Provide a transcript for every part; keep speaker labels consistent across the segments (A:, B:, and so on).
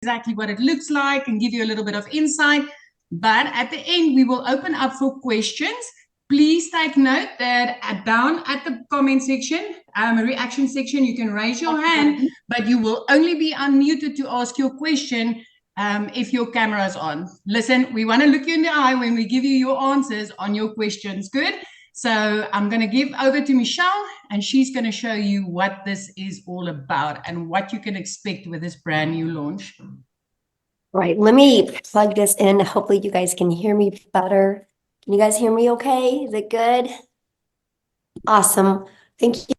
A: exactly what it looks like and give you a little bit of insight. But at the end, we will open up for questions. Please take note that down at the comment section, reaction section, you can raise your hand, but you will only be unmuted to ask your question if your camera is on. Listen, we want to look you in the eye when we give you your answers on your questions. Good? So I'm going to give over to Michelle, and she's going to show you what this is all about and what you can expect with this brand new launch.
B: Right, let me plug this in. Hopefully you guys can hear me better. Can you guys hear me okay? Is it good? Awesome. Thank you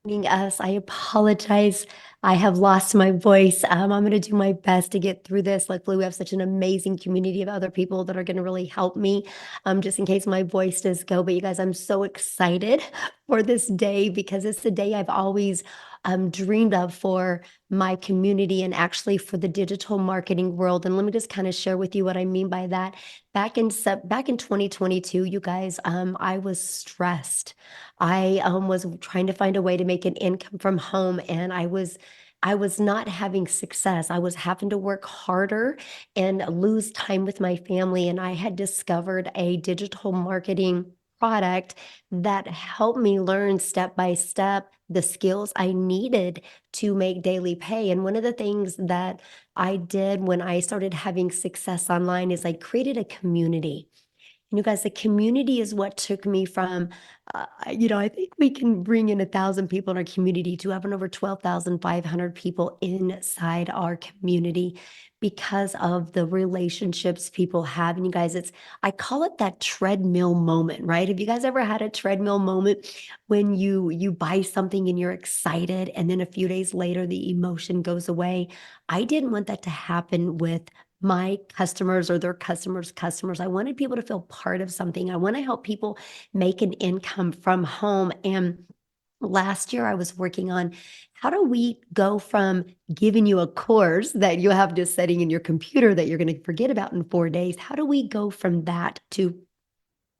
B: for joining us. I apologize. I have lost my voice. I'm going to do my best to get through this. Luckily, we have such an amazing community of other people that are going to really help me, just in case my voice does go. But you guys, I'm so excited for this day because it's the day I've always dreamed of for my community and actually for the digital marketing world. And let me just kind of share with you what I mean by that. Back in 2022, you guys, I was stressed. I was trying to find a way to make an income from home, and I was not having success. I was having to work harder and lose time with my family. And I had discovered a digital marketing product that helped me learn step by step the skills I needed to make daily pay. And one of the things that I did when I started having success online is I created a community. And you guys, the community is what took me from, I think we can bring in 1,000 people in our community to having over 12,500 people inside our community because of the relationships people have. And you guys, I call it that treadmill moment, right? Have you guys ever had a treadmill moment when you buy something and you're excited and then a few days later the emotion goes away? I didn't want that to happen with my customers or their customers. I wanted people to feel part of something. I want to help people make an income from home. And last year I was working on how do we go from giving you a course that you have just setting in your computer that you're going to forget about in 4 days? How do we go from that to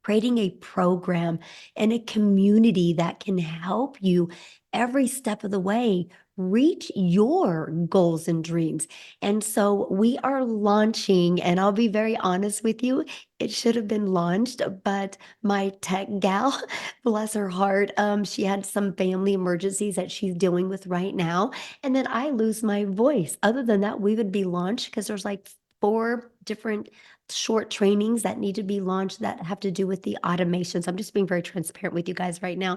B: creating a program and a community that can help you every step of the way reach your goals and dreams? And so we are launching, and I'll be very honest with you, it should have been launched, but my tech gal, bless her heart, she had some family emergencies that she's dealing with right now. And then I lose my voice. Other than that, we would be launched because there's like 4 different short trainings that need to be launched that have to do with the automations. I'm just being very transparent with you guys right now,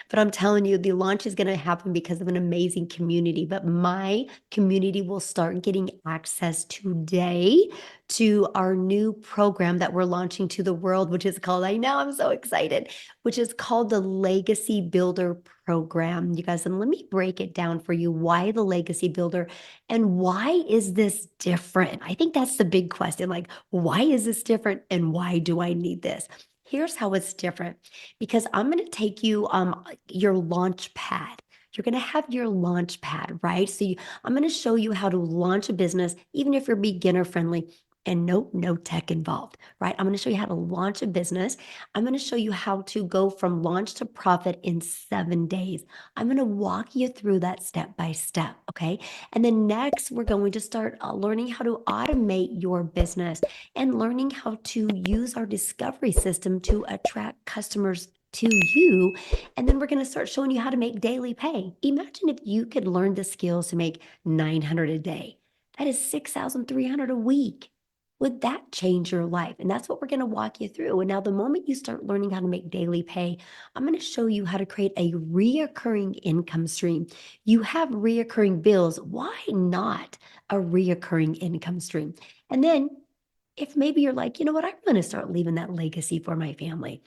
B: but I'm telling you, the launch is going to happen because of an amazing community. But my community will start getting access today to our new program that we're launching to the world, which is called, I know I'm so excited, which is called the Legacy Builder Program. You guys, and let me break it down for you. Why the Legacy Builder and why is this different? I think that's the big question. Like, why is this different and why do I need this? Here's how it's different, because I'm going to take you your launch pad. You're going to have your launch pad, right? So I'm going to show you how to launch a business, even if you're beginner friendly and no tech involved, right? I'm going to show you how to launch a business. I'm going to show you how to go from launch to profit in 7 days. I'm going to walk you through that step by step, okay? And then next, we're going to start learning how to automate your business and learning how to use our discovery system to attract customers to you. And then we're going to start showing you how to make daily pay. Imagine if you could learn the skills to make 900 a day. That is 6,300 a week. Would that change your life? And that's what we're going to walk you through. And now the moment you start learning how to make daily pay, I'm going to show you how to create a reoccurring income stream. You have reoccurring bills. Why not a reoccurring income stream? And then if maybe you're like, you know what, I'm going to start leaving that legacy for my family.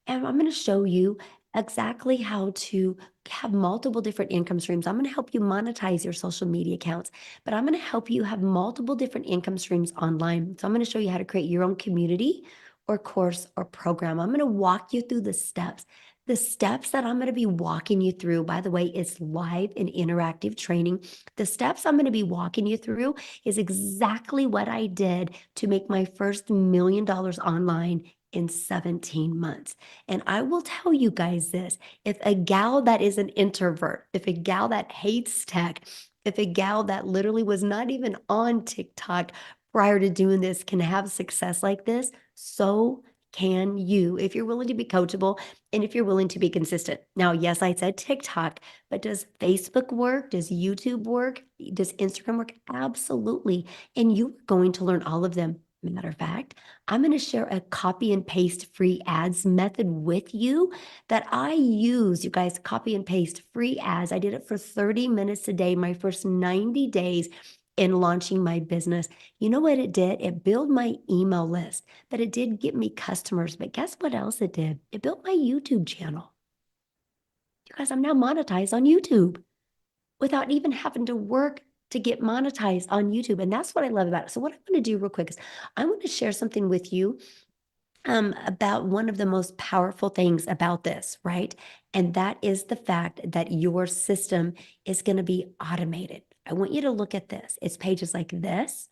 B: And I'm going to show you exactly how to have multiple different income streams. I'm going to help you monetize your social media accounts, but I'm going to help you have multiple different income streams online. So I'm going to show you how to create your own community or course or program. I'm going to walk you through the steps. The steps that I'm going to be walking you through, by the way, is live and interactive training. The steps I'm going to be walking you through is exactly what I did to make my first $1 million online in 17 months. And I will tell you guys this, if a gal that is an introvert, if a gal that hates tech, if a gal that literally was not even on TikTok prior to doing this can have success like this, so can you if you're willing to be coachable and if you're willing to be consistent. Now, yes, I said TikTok, but does Facebook work? Does YouTube work? Does Instagram work? Absolutely. And you're going to learn all of them. Matter of fact, I'm going to share a copy and paste free ads method with you that I use. You guys, copy and paste free ads. I did it for 30 minutes a day, my first 90 days in launching my business. You know what it did? It built my email list, but it did get me customers. But guess what else it did? It built my YouTube channel. You guys, I'm now monetized on YouTube without even having to work to get monetized on YouTube. And that's what I love about it. So what I'm going to do real quick is I want to share something with you about one of the most powerful things about this, right? And that is the fact that your system is going to be automated. I want you to look at this. It's pages like this,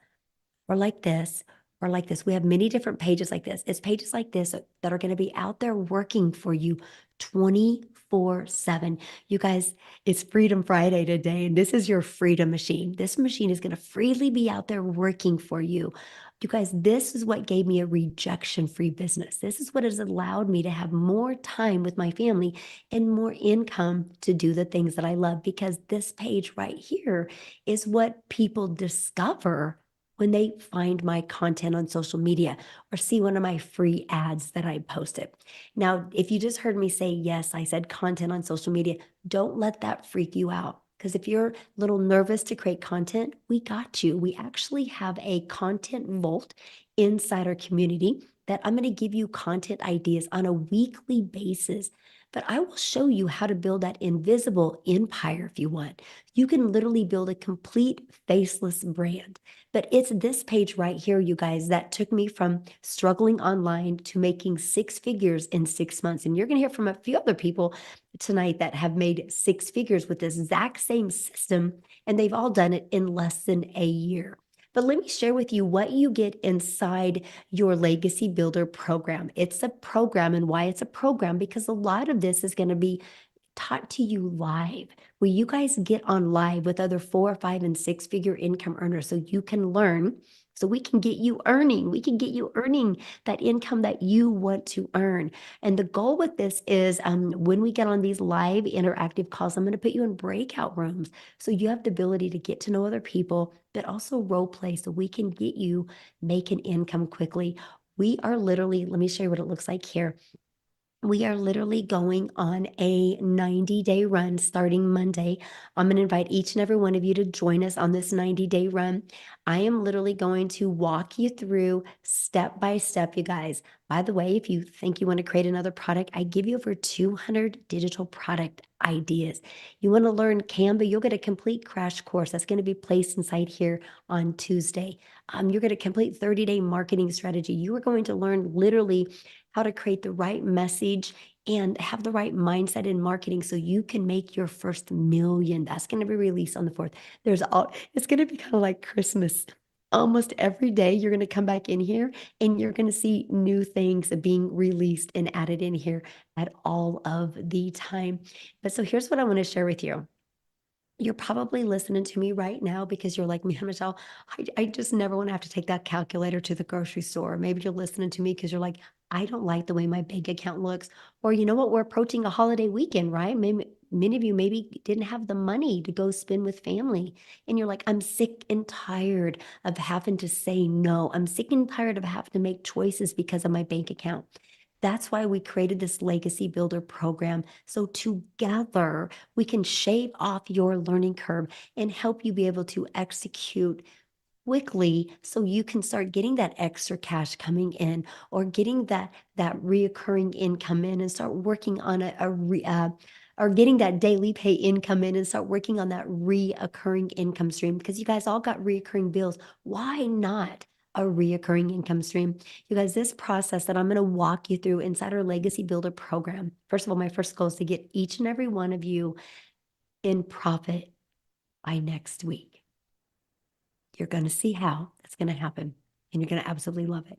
B: or like this, or like this. We have many different pages like this. It's pages like this that are going to be out there working for you 24/7. You guys, it's Freedom Friday today, and this is your freedom machine. This machine is going to freely be out there working for you. You guys, this is what gave me a rejection-free business. This is what has allowed me to have more time with my family and more income to do the things that I love, because this page right here is what people discover when they find my content on social media or see one of my free ads that I posted. Now, if you just heard me say, yes, I said content on social media, don't let that freak you out. Because if you're a little nervous to create content, we got you. We actually have a content vault inside our community that I'm going to give you content ideas on a weekly basis. But I will show you how to build that invisible empire if you want. You can literally build a complete faceless brand. But it's this page right here, you guys, that took me from struggling online to making 6 figures in 6 months. And you're going to hear from a few other people tonight that have made 6 figures with this exact same system, and they've all done it in less than a year. But let me share with you what you get inside your Legacy Builder program. It's a program, and why it's a program, because a lot of this is going to be taught to you live, where you guys get on live with other 4, 5, and 6 figure income earners so you can learn, so we can get you earning. We can get you earning that income that you want to earn. And the goal with this is when we get on these live interactive calls, I'm going to put you in breakout rooms so you have the ability to get to know other people, but also role play so we can get you making income quickly. We are literally, let me show you what it looks like here. We are literally going on a 90-day run starting Monday. I'm going to invite each and every one of you to join us on this 90-day run. I am literally going to walk you through step by step, you guys. By the way, if you think you want to create another product, I give you over 200 digital product ideas. You want to learn Canva, you'll get a complete crash course that's going to be placed inside here on Tuesday. You're going to complete 30-day marketing strategy. You are going to learn literally how to create the right message and have the right mindset in marketing so you can make your first million. That's going to be released on the 4th. It's going to be kind of like Christmas. Almost every day you're going to come back in here and you're going to see new things being released and added in here at all of the time. But so here's what I want to share with you. You're probably listening to me right now because you're like, man, Michelle, I just never want to have to take that calculator to the grocery store. Maybe you're listening to me because you're like, I don't like the way my bank account looks. Or you know what? We're approaching a holiday weekend, right? Maybe many of you maybe didn't have the money to go spend with family. And you're like, I'm sick and tired of having to say no. I'm sick and tired of having to make choices because of my bank account. That's why we created this Legacy Builder program. So together we can shave off your learning curve and help you be able to execute quickly so you can start getting that extra cash coming in or getting that reoccurring income in and start working on or getting that daily pay income in and start working on that reoccurring income stream, because you guys all got reoccurring bills. Why not a reoccurring income stream? You guys, this process that I'm going to walk you through inside our Legacy Builder program, first of all, my first goal is to get each and every one of you in profit by next week. You're going to see how that's going to happen, and you're going to absolutely love it.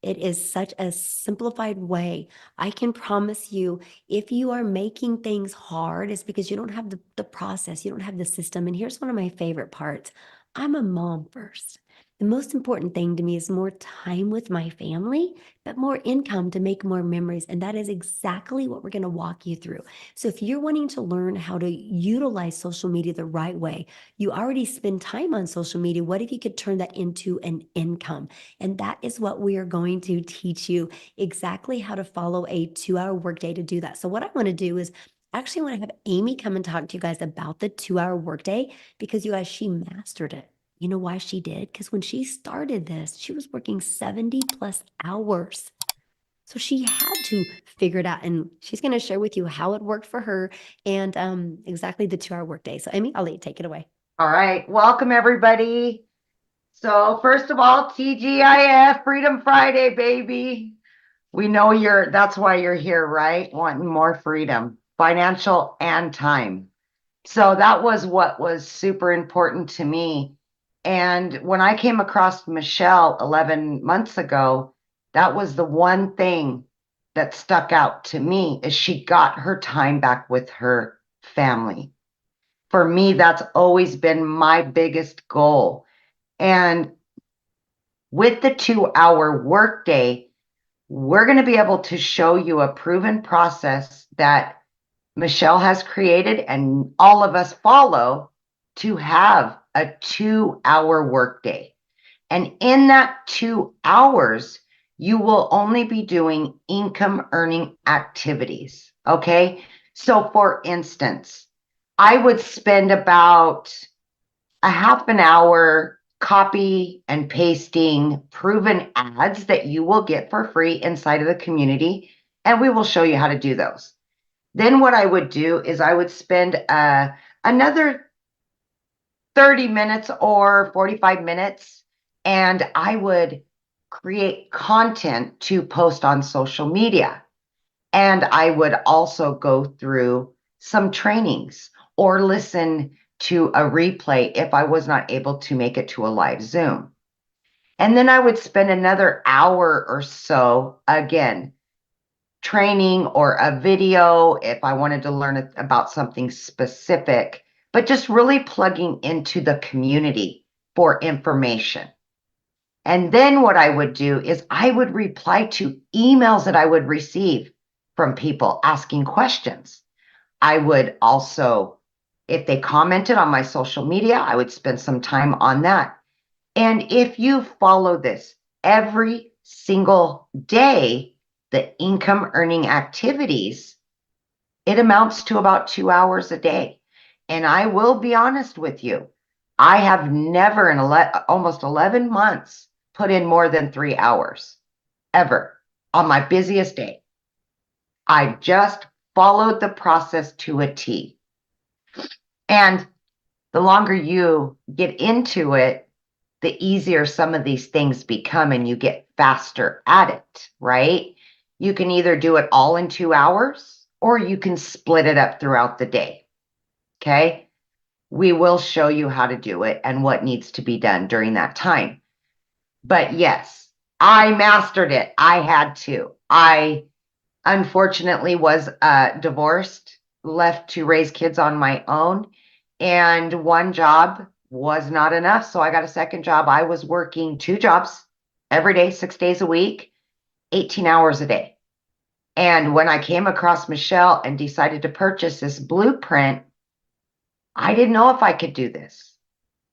B: It is such a simplified way. I can promise you, if you are making things hard, it's because you don't have the process, you don't have the system. And here's one of my favorite parts. I'm a mom first. The most important thing to me is more time with my family, but more income to make more memories. And that is exactly what we're going to walk you through. So if you're wanting to learn how to utilize social media the right way, you already spend time on social media. What if you could turn that into an income? And that is what we are going to teach you, exactly how to follow a 2-hour workday to do that. So what I want to do is actually want to have Amy come and talk to you guys about the 2-hour workday, because you guys, she mastered it. You know why she did? Because when she started this, she was working 70 plus hours. So she had to figure it out. And she's going to share with you how it worked for her and exactly the 2-hour workday. So Amy, I'll let you take it away.
C: All right. Welcome, everybody. So first of all, TGIF, Freedom Friday, baby. We know that's why you're here, right? Wanting more freedom, financial and time. So that was what was super important to me. And when I came across Michelle 11 months ago, that was the one thing that stuck out to me, is she got her time back with her family. For me, that's always been my biggest goal. And with the 2-hour workday, we're going to be able to show you a proven process that Michelle has created and all of us follow to have a 2-hour workday. And in that 2 hours, you will only be doing income earning activities. Okay. So for instance, I would spend about a half an hour copy and pasting proven ads that you will get for free inside of the community. And we will show you how to do those. Then what I would do is I would spend another 30 minutes or 45 minutes, and I would create content to post on social media. And I would also go through some trainings or listen to a replay if I was not able to make it to a live Zoom. And then I would spend another hour or so, again, training or a video if I wanted to learn about something specific, but just really plugging into the community for information. And then what I would do is I would reply to emails that I would receive from people asking questions. I would also, if they commented on my social media, I would spend some time on that. And if you follow this every single day, the income earning activities, it amounts to about 2 hours a day. And I will be honest with you, I have never in almost 11 months put in more than 3 hours ever on my busiest day. I just followed the process to a T. And the longer you get into it, the easier some of these things become and you get faster at it, right? You can either do it all in 2 hours or you can split it up throughout the day. Okay. We will show you how to do it and what needs to be done during that time. But yes, I mastered it. I had to. I unfortunately was divorced, left to raise kids on my own, and one job was not enough. So I got a second job. I was working 2 jobs every day, 6 days a week, 18 hours a day. And when I came across Michelle and decided to purchase this blueprint, I didn't know if I could do this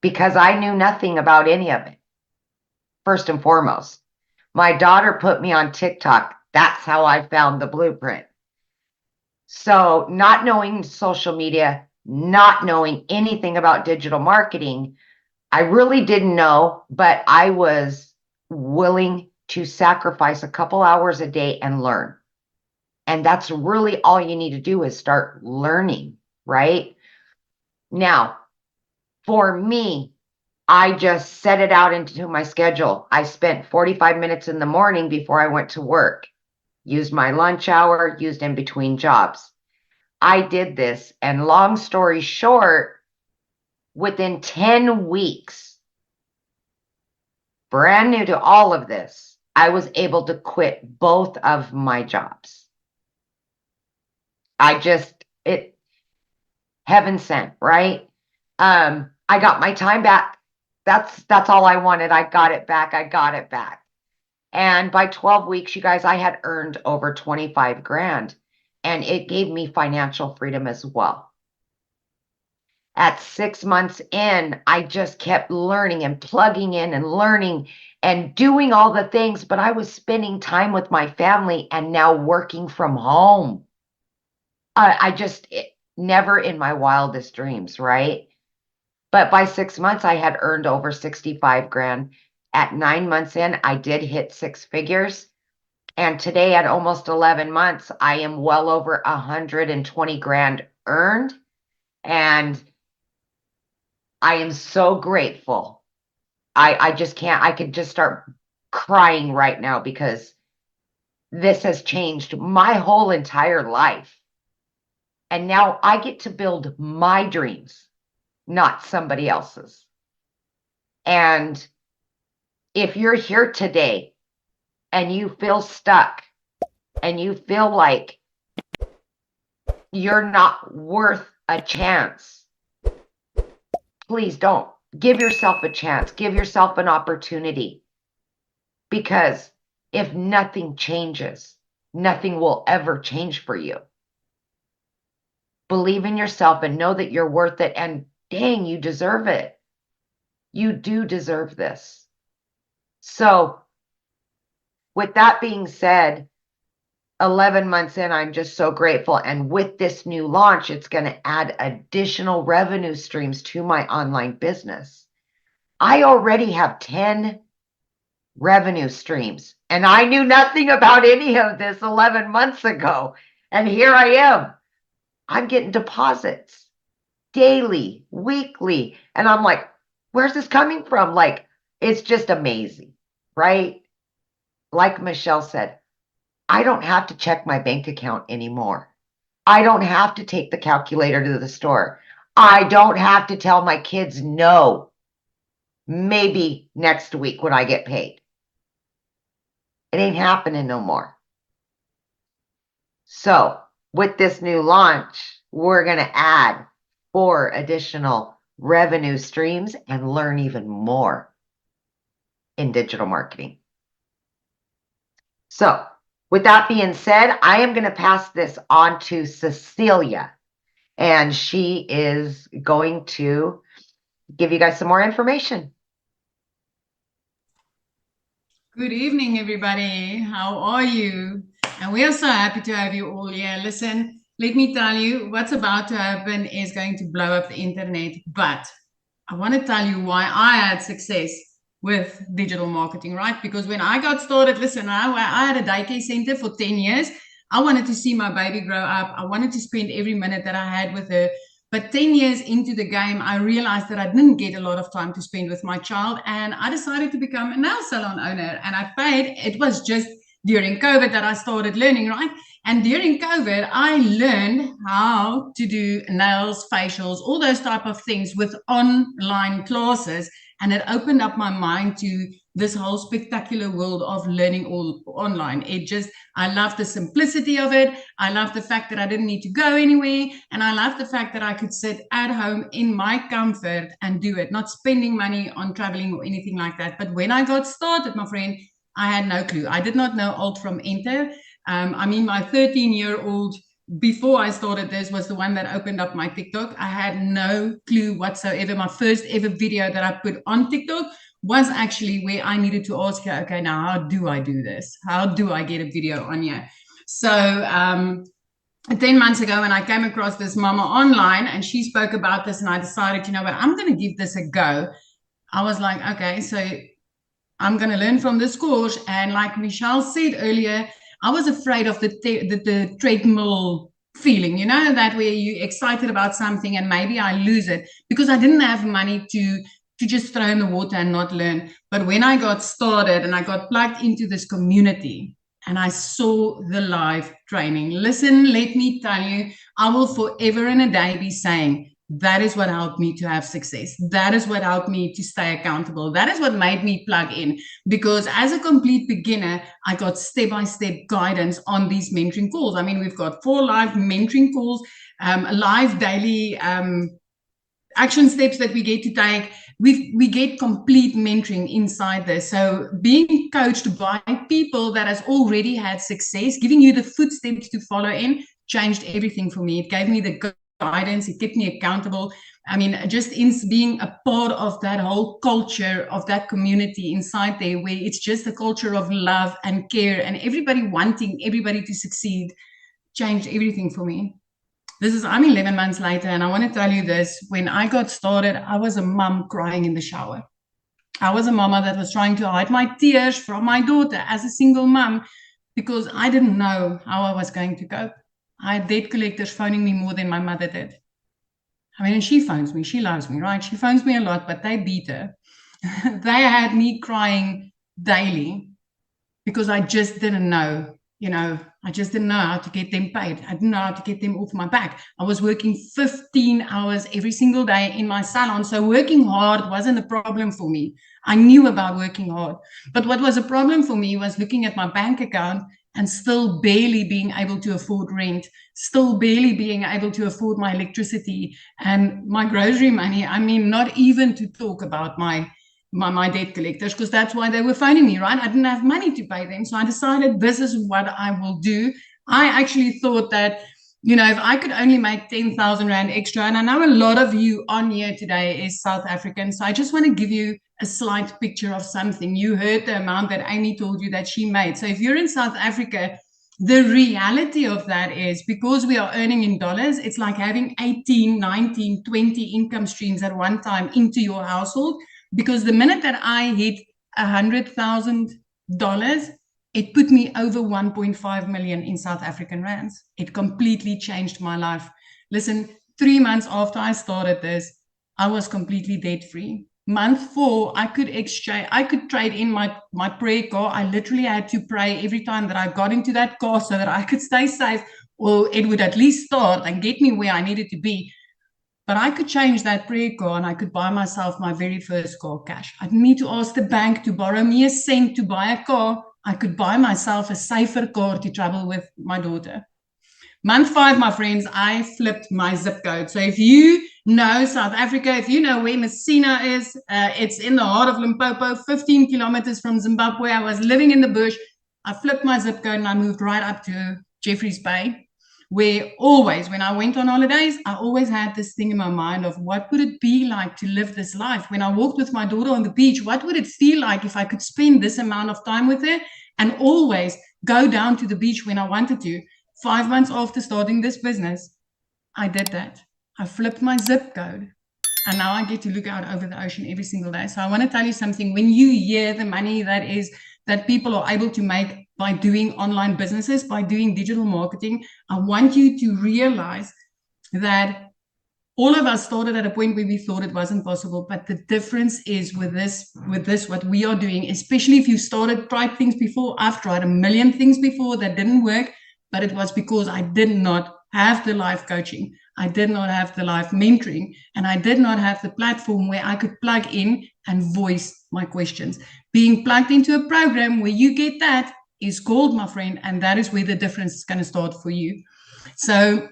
C: because I knew nothing about any of it. First and foremost, my daughter put me on TikTok. That's how I found the blueprint. So not knowing social media, not knowing anything about digital marketing, I really didn't know, but I was willing to sacrifice a couple hours a day and learn. And that's really all you need to do is start learning, right? Now, for me, I just set it out into my schedule. I spent 45 minutes in the morning before I went to work, used my lunch hour, used in between jobs. I did this, and long story short, within 10 weeks, brand new to all of this, I was able to quit both of my jobs. Heaven sent, right? I got my time back. That's all I wanted. I got it back. And by 12 weeks, you guys, I had earned over 25 grand, and it gave me financial freedom as well. At 6 months in, I just kept learning and plugging in and learning and doing all the things, but I was spending time with my family and now working from home. Never in my wildest dreams, right? But by 6 months, I had earned over 65 grand. At 9 months in, I did hit 6 figures. And today at almost 11 months, I am well over 120 grand earned. And I am so grateful. I just can't, I could just start crying right now because this has changed my whole entire life. And now I get to build my dreams, not somebody else's. And if you're here today and you feel stuck and you feel like you're not worth a chance, please don't. Give yourself a chance. Give yourself an opportunity. Because if nothing changes, nothing will ever change for you. Believe in yourself and know that you're worth it. And dang, you deserve it. You do deserve this. So, with that being said, 11 months in, I'm just so grateful. And with this new launch, it's going to add additional revenue streams to my online business. I already have 10 revenue streams, and I knew nothing about any of this 11 months ago. And here I am. I'm getting deposits daily, weekly. And I'm like, where's this coming from? Like, it's just amazing, right? Like Michelle said, I don't have to check my bank account anymore. I don't have to take the calculator to the store. I don't have to tell my kids no. Maybe next week when I get paid. It ain't happening no more. So with this new launch, we're going to add 4 additional revenue streams and learn even more in digital marketing. So with that being said, I am going to pass this on to Cecilia, and she is going to give you guys some more information.
A: Good evening, everybody. How are you? And we are so happy to have you all here. Listen, let me tell you, what's about to happen is going to blow up the internet. But I want to tell you why I had success with digital marketing, right? Because when I got started, listen, I had a daycare center for 10 years. I wanted to see my baby grow up. I wanted to spend every minute that I had with her. But 10 years into the game, I realized that I didn't get a lot of time to spend with my child. And I decided to become a nail salon owner. And I paid, it was just during COVID that I started learning, right? And during COVID, I learned how to do nails, facials, all those type of things with online classes. And it opened up my mind to this whole spectacular world of learning all online. I love the simplicity of it. I love the fact that I didn't need to go anywhere. And I love the fact that I could sit at home in my comfort and do it, not spending money on traveling or anything like that. But when I got started, my friend, I had no clue. I did not know Alt from Enter. My 13-year-old, before I started this, was the one that opened up my TikTok. I had no clue whatsoever. My first ever video that I put on TikTok was actually where I needed to ask her, okay, now how do I do this? How do I get a video on here? So 10 months ago, when I came across this mama online and she spoke about this, and I decided, you know what, I'm going to give this a go. I was like, okay, so I'm going to learn from this course. And like Michelle said earlier, I was afraid of the treadmill feeling, you know, that where you're excited about something and maybe I lose it because I didn't have money to just throw in the water and not learn. But when I got started and I got plugged into this community and I saw the live training, listen, let me tell you, I will forever and a day be saying, That is what helped me to have success. That is what helped me to stay accountable. That is what made me plug in, because as a complete beginner, I got step-by-step guidance on these mentoring calls. I mean, we've got 4 live mentoring calls, live daily action steps that we get to take. We get complete mentoring inside this. So being coached by people that has already had success, giving you the footsteps to follow in, changed everything for me. It gave me the guidance, it kept me accountable. I mean, just in being a part of that whole culture, of that community inside there, where it's just a culture of love and care and everybody wanting everybody to succeed, changed everything for me. I'm 11 months later, and I want to tell you this. When I got started, I was a mom crying in the shower. I was a mama that was trying to hide my tears from my daughter as a single mom, because I didn't know how I was going to cope. I had debt collectors phoning me more than my mother did. I mean, and she phones me. She loves me, right? She phones me a lot, but they beat her. They had me crying daily because I just didn't know. I just didn't know how to get them paid. I didn't know how to get them off my back. I was working 15 hours every single day in my salon. So working hard wasn't a problem for me. I knew about working hard. But what was a problem for me was looking at my bank account and still barely being able to afford rent, still barely being able to afford my electricity and my grocery money. I mean, not even to talk about my debt collectors, because that's why they were phoning me, right? I didn't have money to pay them. So I decided this is what I will do. I actually thought that, if I could only make 10,000 Rand extra, and I know a lot of you on here today is South African. So I just want to give you a slight picture of something. You heard the amount that Amy told you that she made. So if you're in South Africa, the reality of that is, because we are earning in dollars, it's like having 18, 19, 20 income streams at one time into your household. Because the minute that I hit $100,000, it put me over 1.5 million in South African rands. It completely changed my life. Listen, 3 months after I started this, I was completely debt free. Month 4, I could trade in my prayer car. I literally had to pray every time that I got into that car so that I could stay safe, or it would at least start and get me where I needed to be. But I could change that prayer car and I could buy myself my very first car cash. I didn't need to ask the bank to borrow me a cent to buy a car. I could buy myself a safer car to travel with my daughter. Month 5, my friends, I flipped my zip code. So if you know South Africa, if you know where Messina is, it's in the heart of Limpopo, 15 kilometers from Zimbabwe. I was living in the bush. I flipped my zip code and I moved right up to Jeffreys Bay, where always, when I went on holidays, I always had this thing in my mind of what would it be like to live this life? When I walked with my daughter on the beach, what would it feel like if I could spend this amount of time with her and always go down to the beach when I wanted to? 5 months after starting this business, I did that. I flipped my zip code. And now I get to look out over the ocean every single day. So I want to tell you something. When you hear the money that people are able to make by doing online businesses, by doing digital marketing, I want you to realize that all of us started at a point where we thought it wasn't possible. But the difference is with this, what we are doing, especially if you tried things before. I've tried a million things before that didn't work, but it was because I did not have the life coaching. I did not have the life mentoring, and I did not have the platform where I could plug in and voice my questions. Being plugged into a program where you get that is gold, my friend, and that is where the difference is going to start for you. So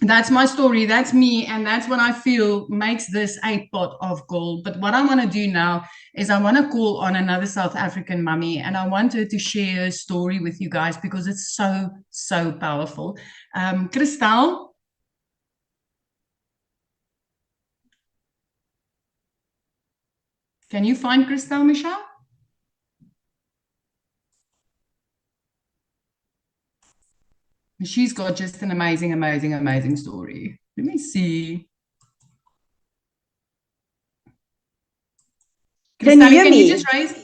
A: that's my story. That's me. And that's what I feel makes this a pot of gold. But what I want to do now is I want to call on another South African mummy, and I want her to share her story with you guys because it's so, so powerful. Christel. Can you find Christel, Michelle? She's got just an amazing, amazing, amazing story. Let me see.
D: Can you hear me?
A: Can you just raise?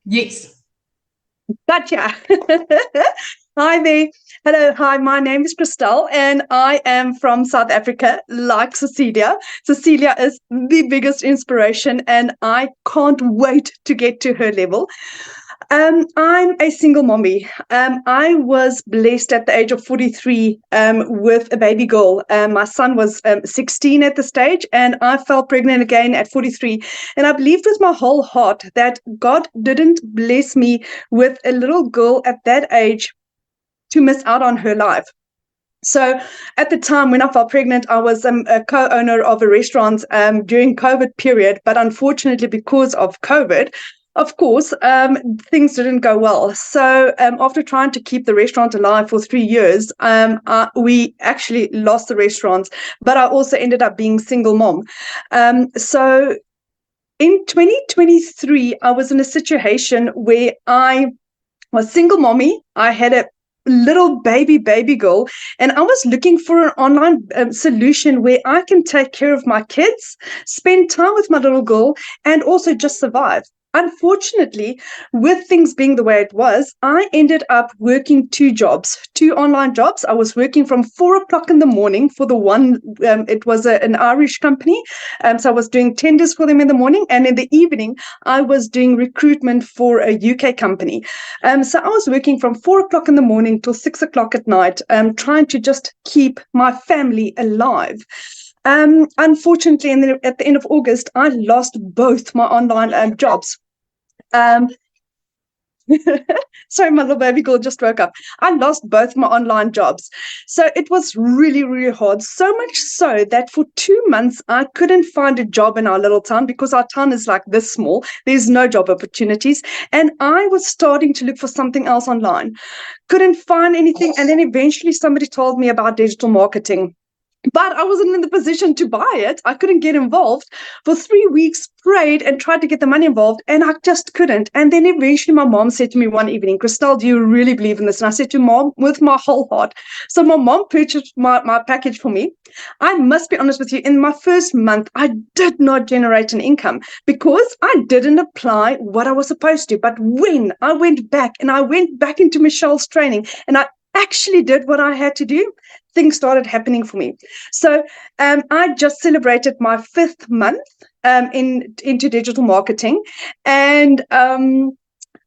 A: Yes.
D: Gotcha. Hi there. Hello. Hi, my name is Christel and I am from South Africa, like Cecilia. Cecilia is the biggest inspiration and I can't wait to get to her level. I'm a single mommy. I was blessed at the age of 43 with a baby girl. My son was 16 at the stage, and I fell pregnant again at 43. And I believed with my whole heart that God didn't bless me with a little girl at that age to miss out on her life. So at the time when I fell pregnant, I was a co-owner of a restaurant during COVID period. But unfortunately, because of COVID, of course, things didn't go well. So after trying to keep the restaurant alive for 3 years, we actually lost the restaurant. But I also ended up being single mom. So in 2023, I was in a situation where I was single mommy. I had a little baby girl, and I was looking for an online solution where I can take care of my kids, spend time with my little girl, and also just survive. Unfortunately, with things being the way it was, I ended up working 2 jobs, 2 online jobs. I was working from 4:00 in the morning for the one, it was an Irish company. So I was doing tenders for them in the morning, and in the evening, I was doing recruitment for a UK company. So I was working from 4:00 in the morning till 6:00 at night, trying to just keep my family alive. Unfortunately, at the end of August, I lost both my online jobs. Sorry, my little baby girl just woke up. I lost both my online jobs. So it was really, really hard. So much so that for 2 months, I couldn't find a job in our little town because our town is like this small. There's no job opportunities. And I was starting to look for something else online. Couldn't find anything. And then eventually somebody told me about digital marketing. But I wasn't in the position to buy it. I couldn't get involved. For 3 weeks, prayed and tried to get the money involved, and I just couldn't. And then eventually my mom said to me one evening, Christelle, do you really believe in this? And I said to Mom, with my whole heart. So my mom purchased my package for me. I must be honest with you, in my first month, I did not generate an income because I didn't apply what I was supposed to. But when I went back into Michelle's training, and I actually did what I had to do, things started happening for me. So I just celebrated my 5th month into digital marketing, and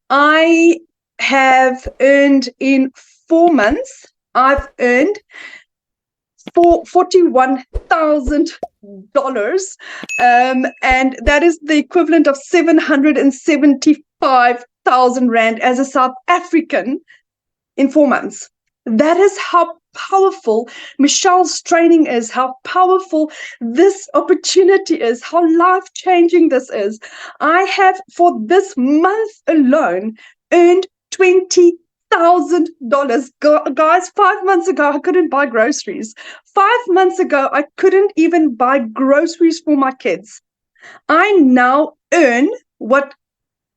D: I have earned in 4 months, I've earned $41,000, and that is the equivalent of 775,000 Rand as a South African in 4 months. That is how powerful Michelle's training is, how powerful this opportunity is, how life-changing this is. I have, for this month alone, earned $20,000. Guys, 5 months ago, I couldn't buy groceries. 5 months ago, I couldn't even buy groceries for my kids. I now earn what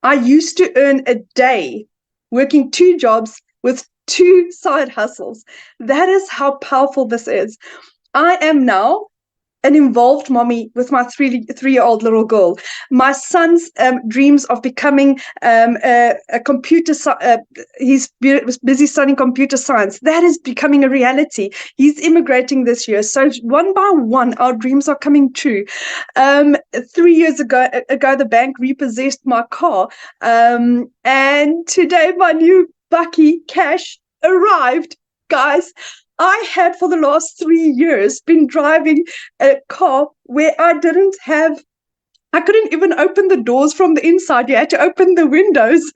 D: I used to earn a day, working 2 jobs with 2 side hustles. That is how powerful this is. I am now an involved mommy with my 3-year-old little girl. My son's dreams of becoming a computer, he's busy studying computer science. That is becoming a reality. He's immigrating this year. So one by one, our dreams are coming true. 3 years ago, the bank repossessed my car. And today, my new Bucky cash arrived. Guys, I had for the last 3 years been driving a car where I couldn't even open the doors from the inside. You had to open the windows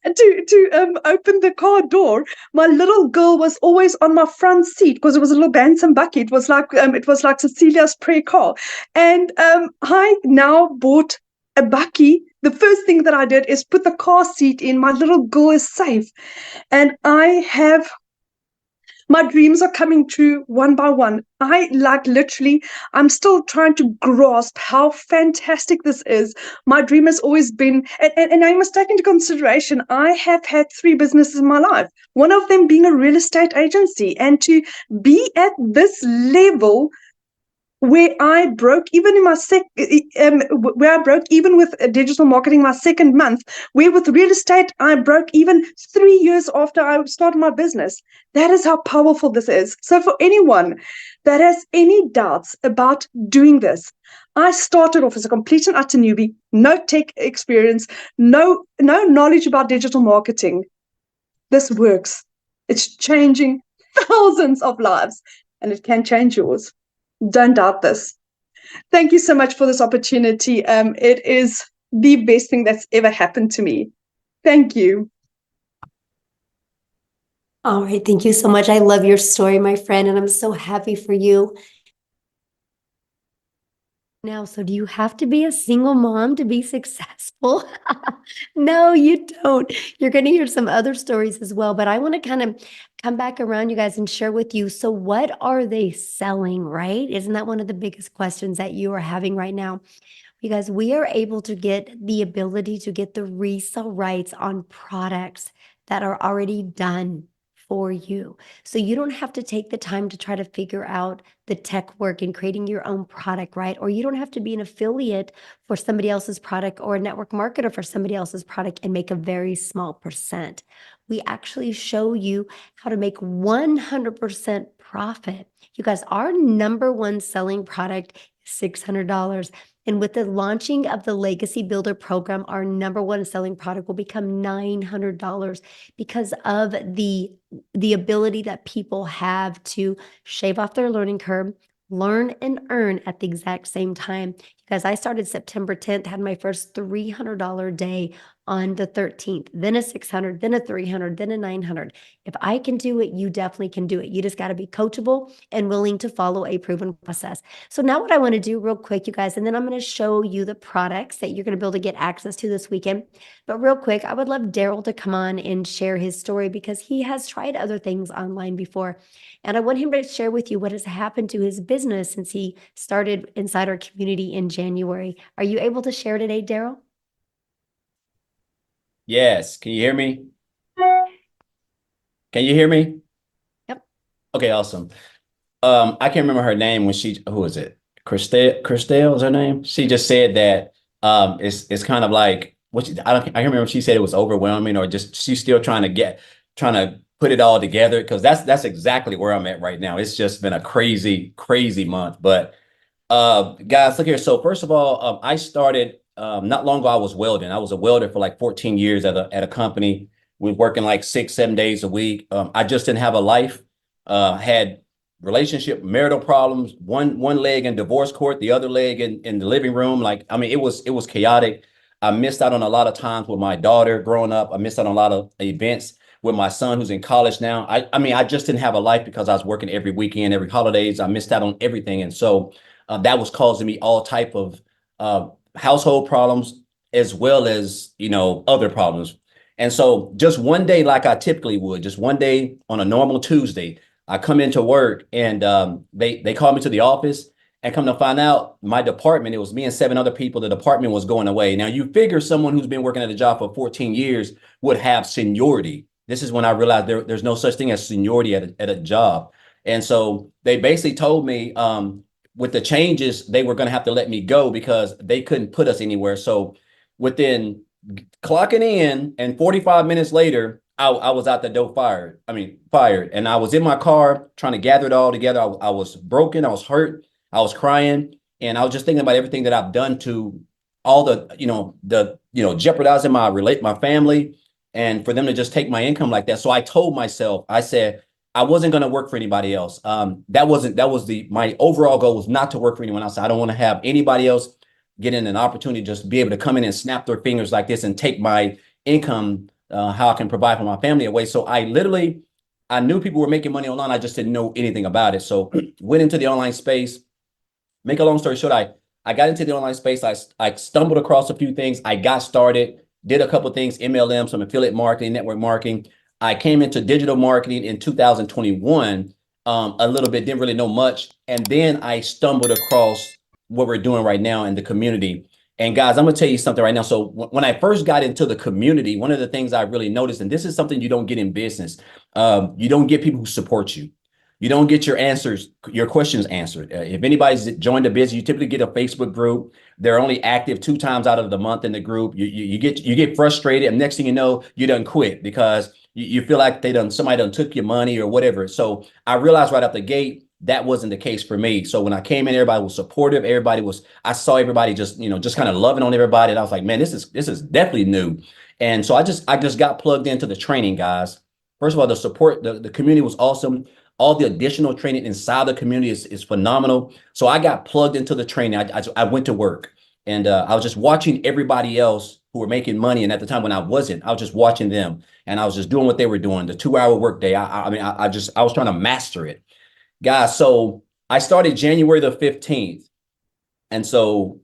D: to open the car door. My little girl was always on my front seat because it was a little Bantam Bucky. It was like Cecilia's prayer car. And I now bought a Bucky. The first thing that I did is put the car seat in. My little girl is safe. And my dreams are coming true one by one. I'm still trying to grasp how fantastic this is. My dream has always been, and I must take into consideration, I have had 3 businesses in my life, one of them being a real estate agency. And to be at this level where I broke even in my where I broke even with digital marketing my second month, where with real estate I broke even 3 years after I started my business. That is how powerful this is. So for anyone that has any doubts about doing this, I started off as a complete and utter newbie, no tech experience, no knowledge about digital marketing. This works. It's changing thousands of lives, and it can change yours. Don't doubt this. Thank you so much for this opportunity. It is the best thing that's ever happened to me. Thank you.
B: All right. Thank you so much. I love your story, my friend, and I'm so happy for you. Now, so do you have to be a single mom to be successful? No, you don't. You're going to hear some other stories as well, but I want to kind of come back around, you guys, and share with you. So what are they selling, right? Isn't that one of the biggest questions that you are having right now? You guys, we are able to get the ability to get the resale rights on products that are already done for you. So you don't have to take the time to try to figure out the tech work and creating your own product, right? Or you don't have to be an affiliate for somebody else's product or a network marketer for somebody else's product and make a very small percent. We actually show you how to make 100% profit. You guys, our number one selling product is $600. And with the launching of the Legacy Builder program, our number one selling product will become $900 because of the ability that people have to shave off their learning curve, learn and earn at the exact same time. Because I started September 10th, had my first $300 day on the 13th, then a 600, then a 300, then a 900. If I can do it, you definitely can do it. You just got to be coachable and willing to follow a proven process. So now what I want to do real quick, you guys, and then I'm going to show you the products that you're going to be able to get access to this weekend. But real quick, I would love Daryl to come on and share his story because he has tried other things online before. And I want him to share with you what has happened to his business since he started inside our community in January. Are you able to share today, Daryl?
E: Yes. Can you hear me? Can you hear me?
B: Yep.
E: Okay, awesome. I can't remember her name when who is it? Christelle is her name. She just said that it's kind of like I can't remember if she said it was overwhelming or just she's still trying to put it all together because that's exactly where I'm at right now. It's just been a crazy month. But guys, look here. So first of all, I started not long ago. I was welding. I was a welder for like 14 years at a company. We were working like 6-7 days a week. I just didn't have a life. Had relationship, marital problems. One leg in divorce court, the other leg in the living room. Like I mean, it was chaotic. I missed out on a lot of times with my daughter growing up. I missed out on a lot of events with my son who's in college now. I mean, I just didn't have a life because I was working every weekend, every holidays. I missed out on everything, and so. That was causing me all type of household problems as well as, other problems. And so just one day, like I typically would, just one day on a normal Tuesday, I come into work and they called me to the office and come to find out my department, it was me and 7 other people, the department was going away. Now you figure someone who's been working at a job for 14 years would have seniority. This is when I realized there's no such thing as seniority at a job. And so they basically told me, with the changes, they were going to have to let me go because they couldn't put us anywhere. So within clocking in and 45 minutes later, I was out the door fired. And I was in my car trying to gather it all together. I was broken. I was hurt. I was crying. And I was just thinking about everything that I've done to all jeopardizing my family and for them to just take my income like that. So I told myself, I said, I wasn't going to work for anybody else. My overall goal was not to work for anyone else. I don't want to have anybody else getting an opportunity to just be able to come in and snap their fingers like this and take my income, how I can provide for my family away. So I knew people were making money online. I just didn't know anything about it. So went into the online space. Make a long story short, I got into the online space. I stumbled across a few things. I got started, did a couple of things, MLM, some affiliate marketing, network marketing. I came into digital marketing in 2021, a little bit, didn't really know much. And then I stumbled across what we're doing right now in the community. And guys, I'm going to tell you something right now. So when I first got into the community, one of the things I really noticed, and this is something you don't get in business, you don't get people who support you. you don't get your questions answered. If anybody's joined the business, you typically get a Facebook group. They're only active 2 times out of the month in the group. You get frustrated, and next thing you know, you done quit because you feel like somebody done took your money or whatever. So I realized right out the gate that wasn't the case for me. So when I came in, everybody was supportive. I saw everybody just kind of loving on everybody, and I was like, man, this is definitely new. And so I just got plugged into the training, guys. First of all, the support, the community was awesome. All the additional training inside the community is phenomenal. So I got plugged into the training. I went to work, and I was just watching everybody else who were making money. And at the time when I wasn't, I was just watching them, and I was just doing what they were doing. The 2-hour workday. I was trying to master it, guys. So I started January the 15th, and so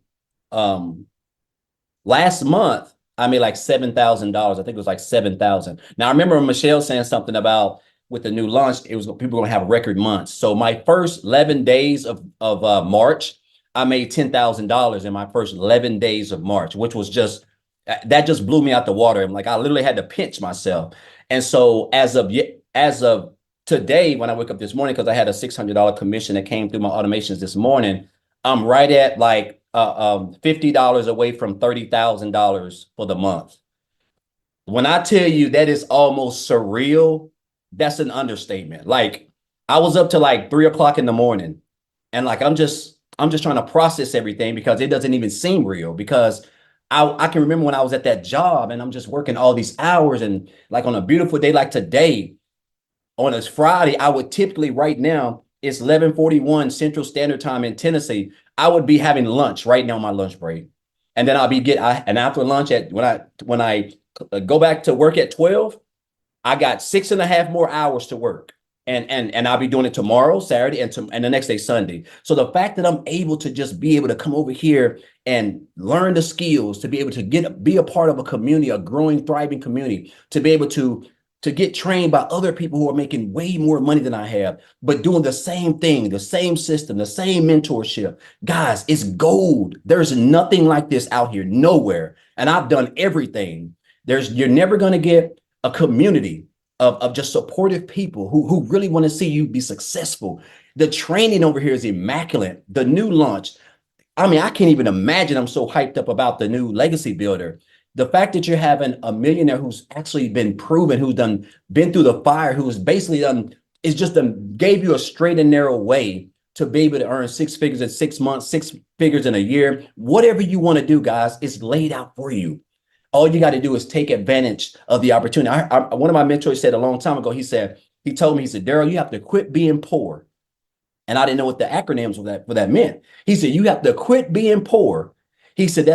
E: last month I made like $7,000. I think it was like 7,000. Now I remember Michelle saying something about, with the new launch, people were going to have record months. So my first 11 days of March, I made $10,000 in my first 11 days of March, which was that just blew me out the water. I'm like, I literally had to pinch myself. And so as of today, when I wake up this morning, because I had a $600 commission that came through my automations this morning, I'm right at like $50 away from $30,000 for the month. When I tell you that is almost surreal, that's an understatement. Like, I was up to like 3 o'clock in the morning, and like I'm just trying to process everything because it doesn't even seem real. Because I can remember when I was at that job and I'm just working all these hours, and like on a beautiful day like today, on a Friday, I would typically, right now it's 11:41 Central Standard Time in Tennessee, I would be having lunch right now on my lunch break, and then and after lunch when I go back to work at 12. I got 6.5 more hours to work, and I'll be doing it tomorrow, Saturday, and the next day, Sunday. So the fact that I'm able to just be able to come over here and learn the skills, to be able to be a part of a community, a growing, thriving community, to be able to get trained by other people who are making way more money than I have, but doing the same thing, the same system, the same mentorship. Guys, it's gold. There's nothing like this out here, nowhere. And I've done everything. You're never going to get a community of just supportive people who really want to see you be successful. The training over here is immaculate. The new launch, I mean, I can't even imagine. I'm so hyped up about the new legacy builder. The fact that you're having a millionaire who's actually been proven, who's been through the fire, who's basically gave you a straight and narrow way to be able to earn 6 figures in 6 months, 6 figures in a year. Whatever you want to do, guys, it's laid out for you. All you got to do is take advantage of the opportunity. One of my mentors said a long time ago, he told me, Daryl, you have to quit being poor. And I didn't know what the acronyms for that meant. He said, you have to quit being poor. He said,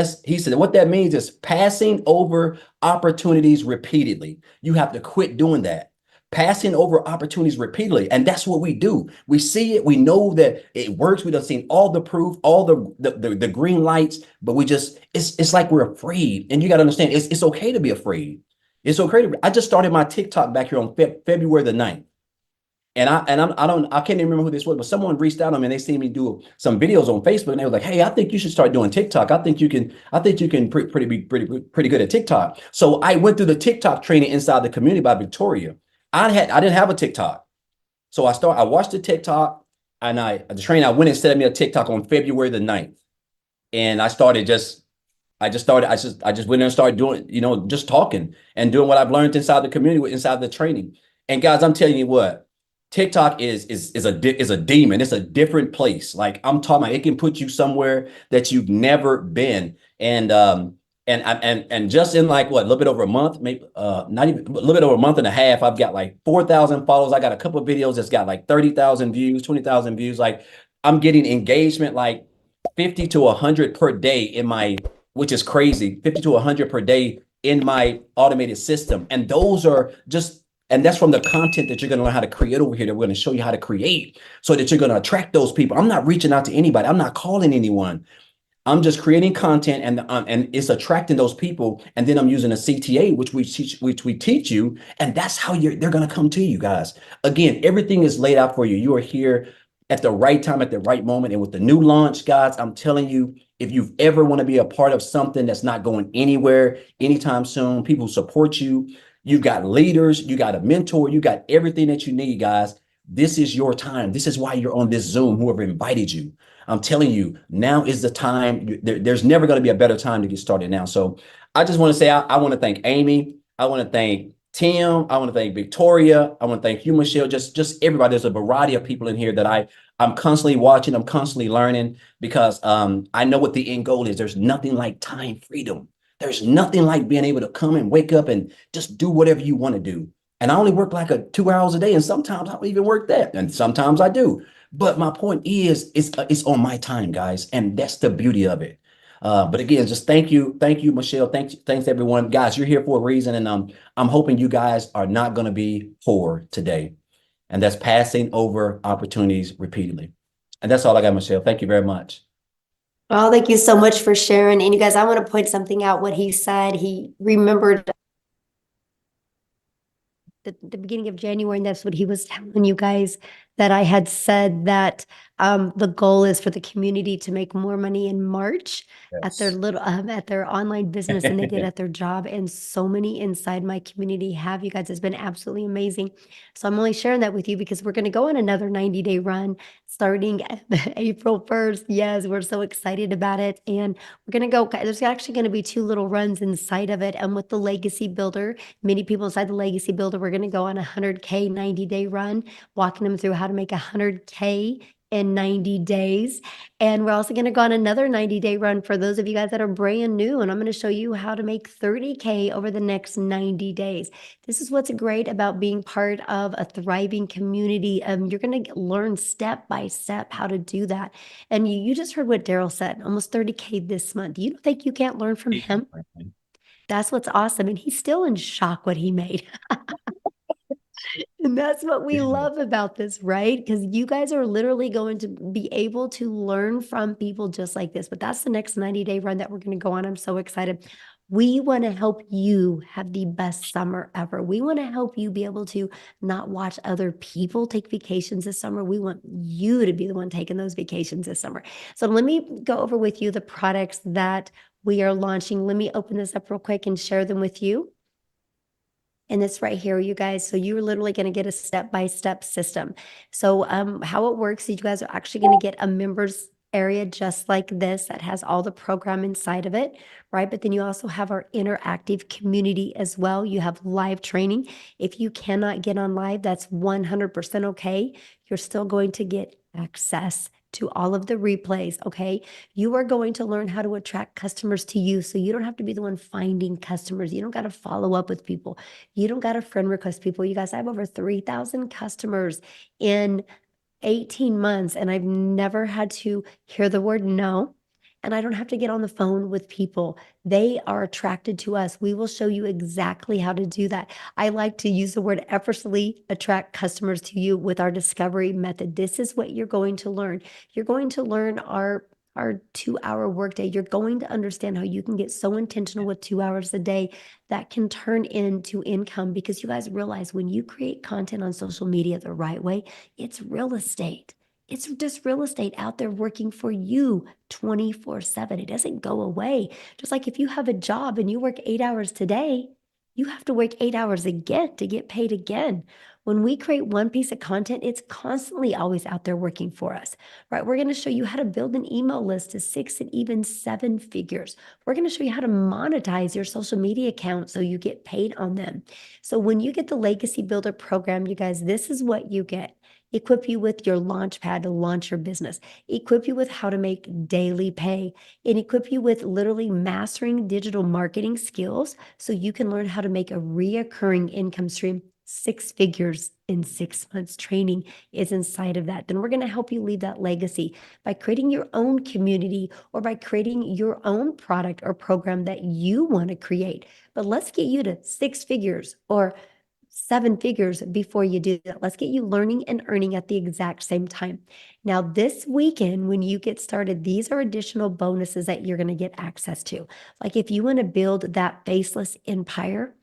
E: what that means is passing over opportunities repeatedly. You have to quit doing that. Passing over opportunities repeatedly. And that's what we do. We see it. We know that it works. We done seen all the proof, all the green lights, but it's like we're afraid. And you got to understand, it's okay to be afraid. It's okay I just started my TikTok back here on February the 9th. And I can't even remember who this was, but someone reached out to me and they seen me do some videos on Facebook, and they were like, hey, I think you should start doing TikTok. I think you can be pretty good at TikTok. So I went through the TikTok training inside the community by Victoria. I didn't have a TikTok. So I watched the TikTok, and the trainer, I went and set me a TikTok on February the 9th. And I just went there and started doing, just talking and doing what I've learned inside the community, inside the training. And guys, I'm telling you what, TikTok is a demon. It's a different place. Like, I'm talking about, it can put you somewhere that you've never been. And just in like a little bit over a month, maybe not even a little bit over a month and a half, I've got like 4,000 followers. I got a couple of videos that's got like 30,000 views, 20,000 views. Like, I'm getting engagement like 50 to 100 per day which is crazy, 50 to 100 per day in my automated system. And that's from the content that you're going to learn how to create over here, that we're going to show you how to create, so that you're going to attract those people. I'm not reaching out to anybody. I'm not calling anyone. I'm just creating content, and it's attracting those people. And then I'm using a CTA, which we teach you. And that's how they're going to come to you, guys. Again, everything is laid out for you. You are here at the right time, at the right moment. And with the new launch, guys, I'm telling you, if you ever want to be a part of something that's not going anywhere anytime soon, people support you. You got leaders, you got a mentor, you got everything that you need, guys. this is your time. This is why you're on this Zoom, whoever invited you. I'm telling you, now is the time. There's never going to be a better time to get started now. So I just want to say, I want to thank Amy. I want to thank Tim. I want to thank Victoria. I want to thank you, Michelle. Just everybody. There's a variety of people in here that I'm constantly watching. I'm constantly learning because I know what the end goal is. There's nothing like time freedom. There's nothing like being able to come and wake up and just do whatever you want to do. And I only work like 2 hours a day, and sometimes I don't even work that, and sometimes I do. But my point is, it's on my time, guys, and that's the beauty of it. But again, just thank you, Michelle. Thanks everyone, guys. You're here for a reason, and I'm hoping you guys are not going to be poor today, and that's passing over opportunities repeatedly. And that's all I got, Michelle. Thank you very much.
B: Oh, thank you so much for sharing. And you guys, I want to point something out. What he said, he remembered the beginning of January, and that's what he was telling you guys, that I had said that the goal is for the community to make more money in March at their at their online business than they did at their job. And so many inside my community have, you guys. It's been absolutely amazing. So I'm only sharing that with you because we're going to go on another 90-day run starting April 1st. Yes, we're so excited about it. And we're going to go, there's actually going to be 2 little runs inside of it. And with the Legacy Builder, many people inside the Legacy Builder, we're going to go on a 100K 90-day run, walking them through how to make 100K in 90 days. And we're also going to go on another 90-day run for those of you guys that are brand new. And I'm going to show you how to make 30K over the next 90 days. This is what's great about being part of a thriving community. You're going to learn step by step how to do that. And you just heard what Daryl said, almost 30K this month. You don't think you can't learn from him? That's what's awesome. And he's still in shock what he made. And that's what we love about this, right? Because you guys are literally going to be able to learn from people just like this. But that's the next 90-day run that we're going to go on. I'm so excited. We want to help you have the best summer ever. We want to help you be able to not watch other people take vacations this summer. We want you to be the one taking those vacations this summer. So let me go over with you the products that we are launching. Let me open this up real quick and share them with you. And it's right here, you guys. So you're literally going to get a step-by-step system. So how it works is you guys are actually going to get a members area just like this that has all the program inside of it, right? But then you also have our interactive community as well. You have live training. If you cannot get on live, that's 100% okay. You're still going to get access to all of the replays, okay? You are going to learn how to attract customers to you, so you don't have to be the one finding customers. You don't got to follow up with people. You don't got to friend request people. You guys, I have over 3,000 customers in 18 months, and I've never had to hear the word no. And I don't have to get on the phone with people. They are attracted to us. We will show you exactly how to do that. I like to use the word effortlessly attract customers to you with our discovery method. This is what you're going to learn. You're going to learn our 2-hour workday. You're going to understand how you can get so intentional with 2 hours a day that can turn into income, because you guys realize when you create content on social media the right way, it's real estate. It's just real estate out there working for you 24/7. It doesn't go away. Just like if you have a job and you work 8 hours today, you have to work 8 hours again to get paid again. When we create one piece of content, it's constantly always out there working for us, right? We're going to show you how to build an email list to 6 and even 7 figures. We're going to show you how to monetize your social media account so you get paid on them. So when you get the Legacy Builder program, you guys, this is what you get. Equip you with your launch pad to launch your business. Equip you with how to make daily pay, and equip you with literally mastering digital marketing skills so you can learn how to make a reoccurring income stream. 6 figures in 6 months. Training is inside of that. Then we're going to help you leave that legacy by creating your own community or by creating your own product or program that you want to create. But let's get you to 6 figures or 7 figures before you do that. Let's get you learning and earning at the exact same time. Now, this weekend, when you get started, these are additional bonuses that you're going to get access to. Like if you want to build that faceless empire,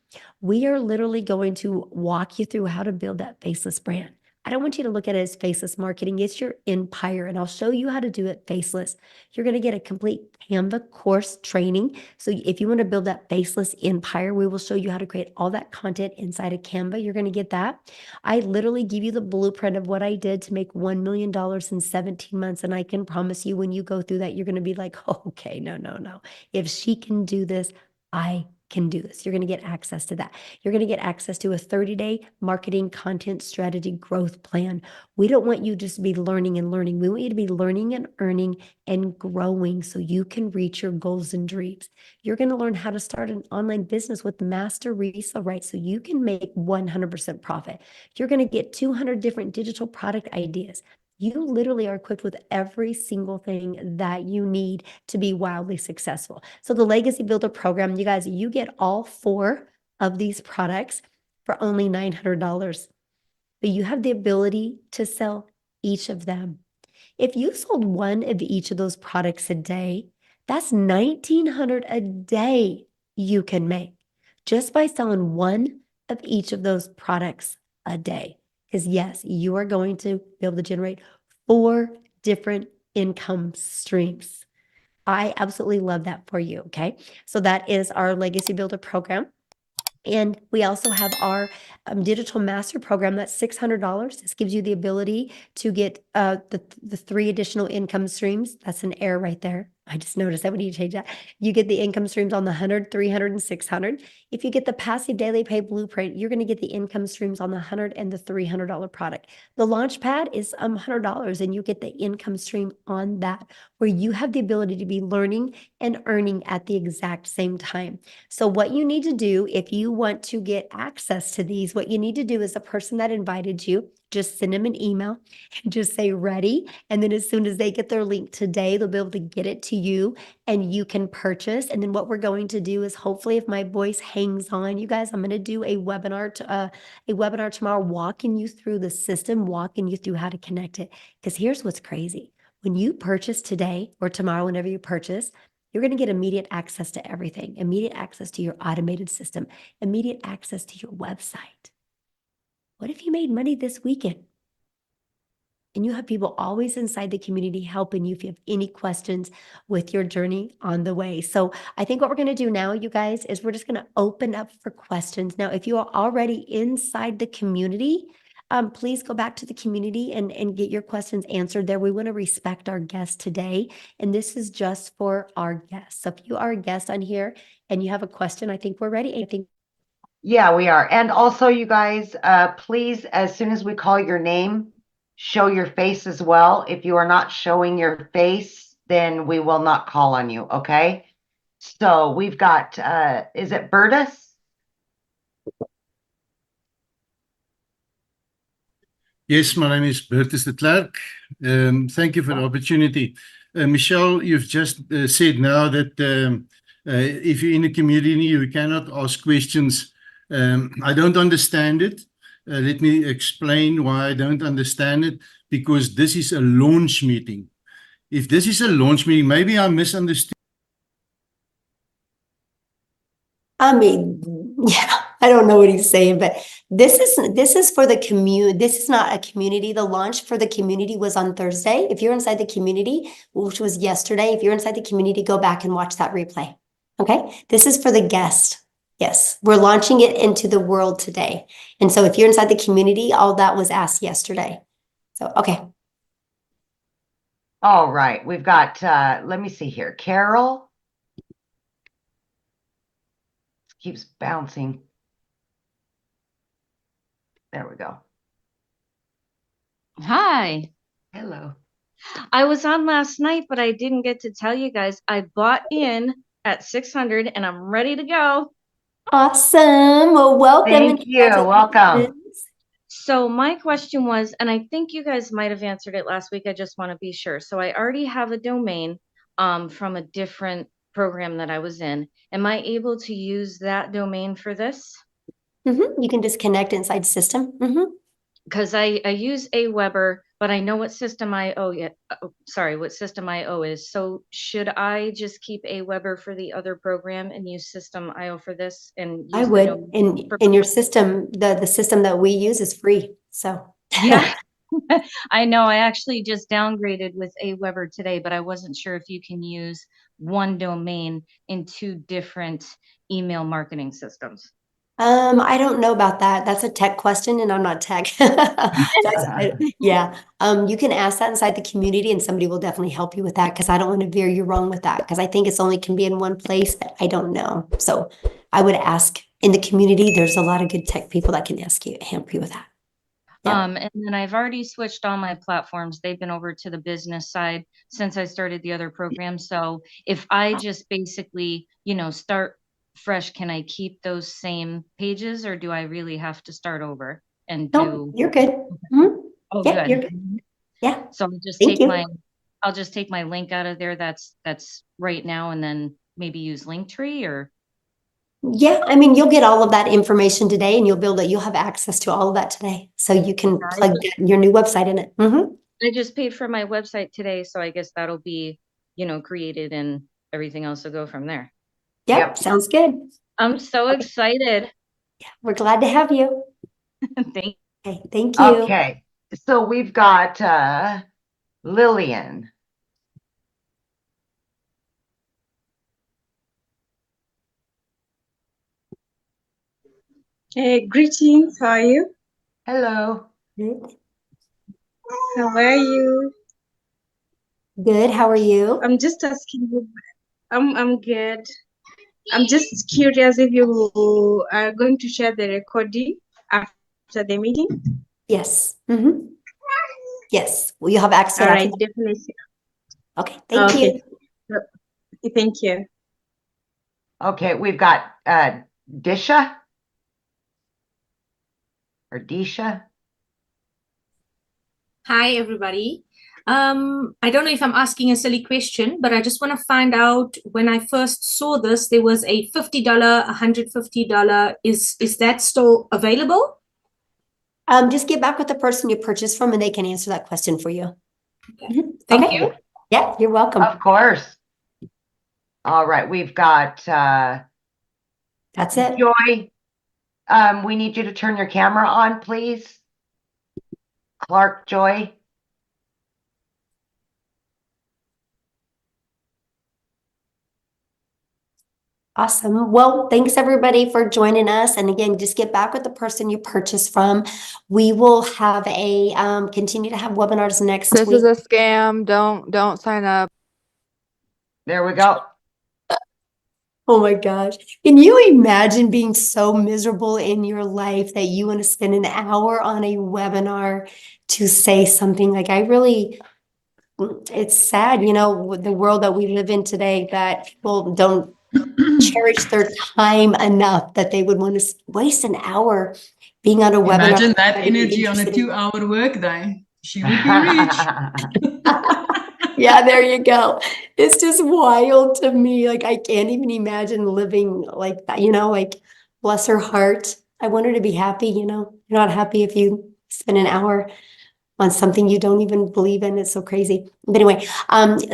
B: we are literally going to walk you through how to build that faceless brand. I don't want you to look at it as faceless marketing. It's your empire, and I'll show you how to do it faceless. You're going to get a complete Canva course training. So if you want to build that faceless empire, we will show you how to create all that content inside of Canva. You're going to get that. I literally give you the blueprint of what I did to make $1 million in 17 months. And I can promise you, when you go through that, you're going to be like, oh, okay, no. If she can do this, I can do this. You're going to get access to that. You're going to get access to a 30-day marketing content strategy growth plan. We don't want you just to be learning and learning. We want you to be learning and earning and growing so you can reach your goals and dreams. You're going to learn how to start an online business with master resale rights so you can make 100% profit. You're going to get 200 different digital product ideas. You literally are equipped with every single thing that you need to be wildly successful. So the Legacy Builder program, you guys, you get all 4 of these products for only $900, but you have the ability to sell each of them. If you sold one of each of those products a day, that's $1,900 a day you can make just by selling one of each of those products a day. Because yes, you are going to be able to generate 4 different income streams. I absolutely love that for you. Okay. So that is our Legacy Builder program. And we also have our digital master program that's $600. This gives you the ability to get the 3 additional income streams. That's an error right there. I just noticed that we need to change that. You get the income streams on the 100, 300, and 600. If you get the passive daily pay blueprint, you're going to get the income streams on the $100 and the $300 product. The launch pad is $100, and you get the income stream on that, where you have the ability to be learning and earning at the exact same time. So what you need to do if you want to get access to these, what you need to do is the person that invited you, just send them an email and just say ready. And then as soon as they get their link today, they'll be able to get it to you and you can purchase. And then what we're going to do is, hopefully, if my voice hangs on, you guys, I'm going to do a webinar tomorrow, walking you through the system, walking you through how to connect it. Because here's what's crazy. When you purchase today or tomorrow, whenever you purchase, you're going to get immediate access to everything, immediate access to your automated system, immediate access to your website. What if you made money this weekend? And you have people always inside the community helping you if you have any questions with your journey on the way. So I think what we're going to do now, you guys, is we're just going to open up for questions. Now, if you are already inside the community, please go back to the community and get your questions answered there. We want to respect our guests today. And this is just for our guests. So if you are a guest on here and you have a question, I think we're ready.
C: Yeah, we are. And also, you guys, please, as soon as we call your name, show your face as well. If you are not showing your face, then we will not call on you. Okay. So we've got, is it Bertus?
F: Yes, my name is Bertus de Klerk. Thank you for the opportunity. Michelle, you've just said now that if you're in the community, you cannot ask questions. I don't understand it. Let me explain why I don't understand it. Because this is a launch meeting. If this is a launch meeting, maybe I misunderstood.
B: I mean, yeah, I don't know what he's saying, but this is for the community. This is not a community. The launch for the community was on Thursday. If you're inside the community, which was yesterday, if you're inside the community, go back and watch that replay. Okay. This is for the guest. Yes. We're launching it into the world today. And so if you're inside the community, all that was asked yesterday. So, okay.
C: All right. We've got, let me see here. Carol. Keeps bouncing. There we go.
G: Hi.
C: Hello.
G: I was on last night, but I didn't get to tell you guys. I bought in at 600 and I'm ready to go.
B: Awesome. Well, welcome.
C: Thank you. Welcome.
G: So my question was, and I think you guys might have answered it last week. I just want to be sure. So I already have a domain from a different program that I was in. Am I able to use that domain for this?
B: You can just connect inside system.
G: Because I use Aweber, but I know what system IO what system IO is. So should I just keep Aweber for the other program and use system IO for this? And use
B: I would. In your system, the system that we use is free. So
G: Yeah. I know. I actually just downgraded with Aweber today, but I wasn't sure if you can use one domain in 2 different email marketing systems.
B: I don't know about that. That's a tech question, and I'm not tech. Yeah. You can ask that inside the community, and somebody will definitely help you with that, because I don't want to veer you wrong with that, because I think it's only can be in one place, but I don't know. So I would ask in the community. There's a lot of good tech people that can help you with that. Yeah.
G: And then I've already switched all my platforms. They've been over to the business side since I started the other program. So if I just basically, start fresh, can I keep those same pages, or do I really have to start over and
B: No,
G: do?
B: you're good. Mhm.
G: Oh,
B: Yeah, you're
G: good.
B: good. Yeah.
G: So I'll just
B: Thank
G: take
B: you.
G: I'll just take my link out of there. That's right now, and then maybe use Linktree or.
B: Yeah, I mean, you'll get all of that information today, and you'll have access to all of that today. So you can
G: Yeah,
B: plug your new website in it.
G: I just paid for my website today, so I guess that'll be, created, and everything else will go from there.
B: Yep,
C: Yep.
B: sounds good.
G: I'm so excited.
B: We're glad to have you.
G: Thank
B: Okay, thank you.
C: Okay, so we've got Lillian.
H: Hey, greetings. How are you?
C: Hello.
B: Good.
H: How are you?
B: Good. How are you?
H: I'm just asking you. I'm good. I'm just curious if you are going to share the recording after the meeting.
B: Yes. Yes. Will you have access to
H: All
B: it
H: right,
B: after?
H: definitely.
B: Okay. Thank you.
H: Thank you.
C: Okay, we've got Disha or Disha.
I: Hi, everybody. I don't know if I'm asking a silly question, but I just want to find out, when I first saw this, there was a $50, $150. Is that still available?
B: Just get back with the person you purchased from, and they can answer that question for you.
I: Okay. Thank
B: Okay.
I: you.
B: Yeah, you're welcome.
C: Of course. All right, we've got
B: That's it.
C: Joy. We need you to turn your camera on, please. Clark, Joy.
B: Awesome. Well, thanks everybody for joining us. And again, just get back with the person you purchased from. We will have continue to have webinars next
J: This
B: week.
J: is a scam. Don't sign up.
C: There we go.
B: Oh my gosh. Can you imagine being so miserable in your life that you want to spend an hour on a webinar to say something? Like, it's sad, with the world that we live in today, that people don't cherish their time enough that they would want to waste an hour being on a webinar.
A: Imagine that energy on a 2-hour workday. She would be rich.
B: Yeah, there you go. It's just wild to me. Like, I can't even imagine living like that, like, bless her heart. I want her to be happy, You're not happy if you spend an hour on something you don't even believe in. It's so crazy. But anyway,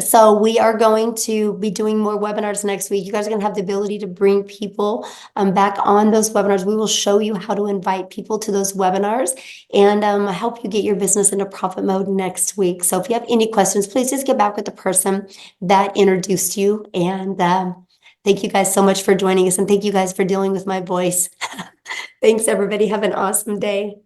B: so we are going to be doing more webinars next week. You guys are going to have the ability to bring people back on those webinars. We will show you how to invite people to those webinars and help you get your business into profit mode next week. So if you have any questions, please just get back with the person that introduced you. And thank you guys so much for joining us. And thank you guys for dealing with my voice. Thanks, everybody. Have an awesome day.